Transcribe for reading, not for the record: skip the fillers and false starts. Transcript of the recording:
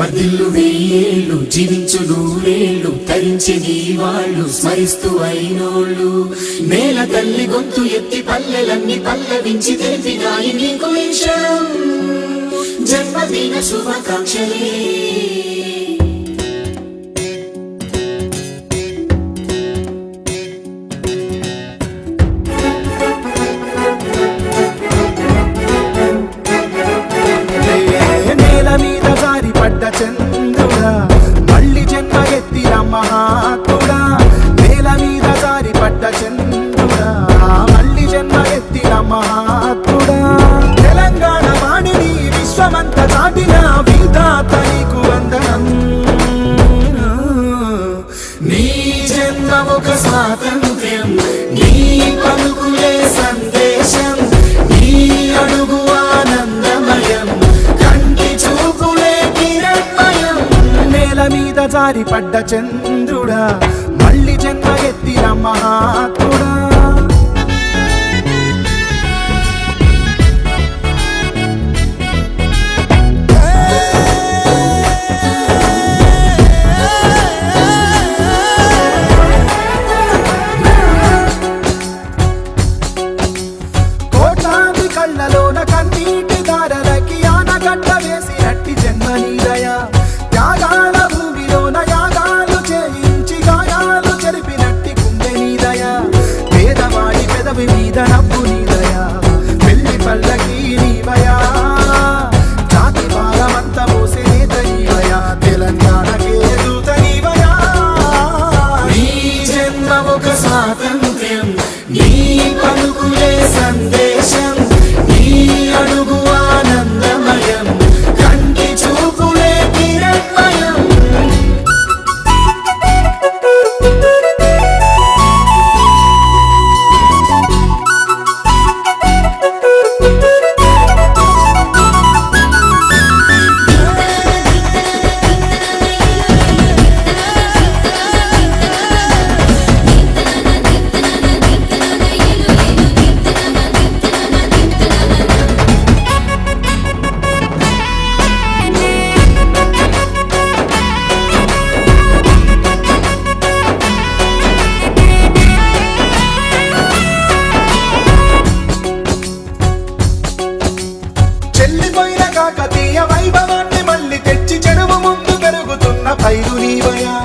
వర్ధిల్లు వెయ్యేళ్ళు జీవించు నూరేళ్ళు తరించి నీ వాళ్ళు స్మరిస్తూ అయినోళ్ళు నేల తల్లి గొంతు ఎత్తి పల్లెలన్నీ పల్లవించి తెలిపినాయి నీకు ఈ క్షణం జన్మదిన శుభాకాంక్షలే చంద్రుడా మళ్ళీ జన్మ ఎత్తిన మహాత్ముడా నేల మీద జారి పడ్డ చంద్రుడా మళ్ళీ జన్మ ఎత్తిన మహాత్ముడా తెలంగాణ వాణిని విశ్వమంత చాటిన విధాత నీకు వందనం నీ జన్మ ఒక స్వాతంత్ర్యం నీ పలుకులే సందేశం నీ అడుగు ఆనందమయం మీద జారి పడ్డ చంద్రుడా మళ్ళీ జన్మ ఎత్తిన మహాత్ముడా కోట్లాది కళ్ళలోన కన్నీటి దారలకి ఆనగడ్డ వేసి నట్టి జన్మ నీదయా త్యాగాల భూమిలోన యాగాలు చేయించి గాయాలు చెరిపినట్టి గుండె నీదయా పేదవాడి పెదవి మీద నవ్వు నీదయా పెళ్లి పల్లకి నీవయా జాతి భాగమంత మోసే నేత నీవయా తెలంగాణకే దూత నీవయా నీ జన్మ ఒక స్వాతంత్ర్యం నీ పలుకులే సందేశం నీ అడుగు ఆనందమయం కంటి చూపులే కిరణ్మయం చెల్లిపోయిన కాకతీయ వైభవాన్ని మళ్ళీ తెచ్చి చెరువు ముందు పెరుగుతున్న పైరు నీవయా